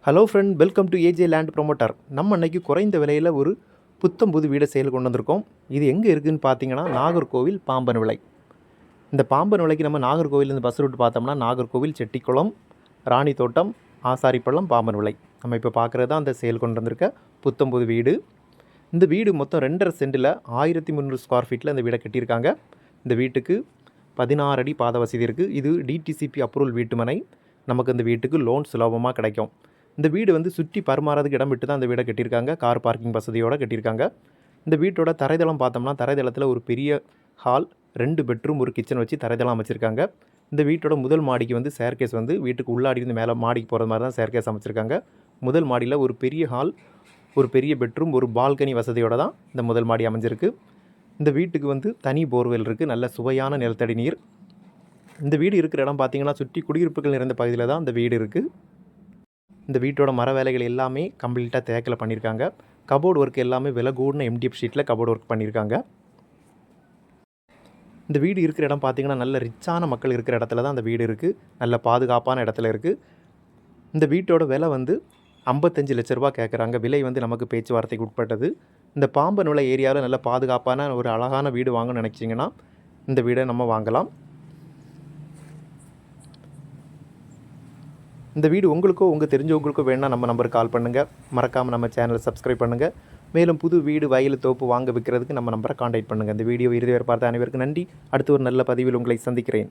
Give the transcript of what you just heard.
Hello friend, welcome to AJ land promoter. நம்ம அன்னைக்கு குறைந்த விலையில் ஒரு புத்தம் புது வீடை சேல் கொண்டு வந்திருக்கோம். இது எங்கே இருக்குதுன்னு பார்த்தீங்கன்னா நாகர்கோவில் பாம்பன் விலை. இந்த பாம்பன் விலைக்கு நம்ம நாகர்கோவிலேருந்து பஸ் ரூட் பார்த்தோம்னா நாகர்கோவில், செட்டிக்குளம், ராணித்தோட்டம், ஆசாரிப்பள்ளம், பாம்பன் விலை. நம்ம இப்போ பார்க்குறது தான் அந்த சேல் கொண்டு வந்திருக்க புத்தம் புது வீடு. இந்த வீடு மொத்தம் 2.5 சென்டில் 1300 ஸ்கொயர் ஃபீட்டில் இந்த வீடை கட்டியிருக்காங்க. இந்த வீட்டுக்கு 16 அடி பாத வசதி இருக்குது. இது டிடிசிபி அப்ரூவல் வீட்டுமனை. நமக்கு இந்த வீட்டுக்கு லோன் சுலபமாக கிடைக்கும். இந்த வீடு வந்து சுற்றி பரிமாறதுக்கு இடம் விட்டு தான் இந்த வீடை கட்டியிருக்காங்க. கார் பார்க்கிங் வசதியோடு கட்டியிருக்காங்க. இந்த வீட்டோட தரைதளம் பார்த்தோம்னா தரைதளத்தில் ஒரு பெரிய ஹால், 2 பெட்ரூம், ஒரு கிச்சன் வச்சு தரைதளம் அமைச்சிருக்காங்க. இந்த வீட்டோட முதல் மாடிக்கு வந்து சேர்கேஸ் வந்து வீட்டுக்கு உள்ளாடி இருந்து மேலே மாடிக்கு போகிற மாதிரி தான் சேர்கேஸ் அமைச்சிருக்காங்க. முதல் மாடியில் ஒரு பெரிய ஹால், ஒரு பெரிய பெட்ரூம், ஒரு பால்கனி வசதியோடு தான் இந்த முதல் மாடி அமைஞ்சிருக்கு. இந்த வீட்டுக்கு வந்து தனி போர்வெல் இருக்குது. நல்ல சுவையான நிலத்தடி நீர். இந்த வீடு இருக்கிற இடம் பார்த்திங்கன்னா சுற்றி குடியிருப்புகள் நிறைந்த பகுதியில் தான் இந்த வீடு இருக்குது. இந்த வீட்டோட மர வேலைகள் எல்லாமே கம்ப்ளீட்டாக தேக்கில் பண்ணியிருக்காங்க. கபோர்டு ஒர்க் எல்லாமே விலை கூடின எம்டிஎஃப் ஷீட்டில் கபோர்டு ஒர்க் பண்ணியிருக்காங்க. இந்த வீடு இருக்கிற இடம் பார்த்திங்கன்னா நல்ல ரிச்சான மக்கள் இருக்கிற இடத்துல தான் அந்த வீடு இருக்குது. நல்ல பாதுகாப்பான இடத்துல இருக்குது. இந்த வீட்டோட விலை வந்து 55 லட்ச ரூபா கேட்குறாங்க. விலை வந்து நமக்கு பேச்சுவார்த்தைக்கு உட்பட்டது. இந்த பாம்பன் விலை ஏரியாவில் நல்ல பாதுகாப்பான ஒரு அழகான வீடு வாங்கணும்னு நினச்சிங்கன்னா இந்த வீடை நம்ம வாங்கலாம். இந்த வீடு உங்களுக்கோ உங்கள் தெரிஞ்சவங்களுக்கோ வேணால் நம்ம நம்பருக்கு கால் பண்ணுங்கள். மறக்காமல் நம்ம சேனலை சப்ஸ்கிரைப் பண்ணுங்கள். மேலும் புது வீடு, வயல், தோப்பு வாங்க விற்கிறதுக்கு நம்ம நம்பரை காண்டாக்ட் பண்ணுங்கள். இந்த வீடியோ இறுதி வரை பார்த்த அனைவருக்கும் நன்றி. அடுத்து ஒரு நல்ல பதிவில் உங்களை சந்திக்கிறேன்.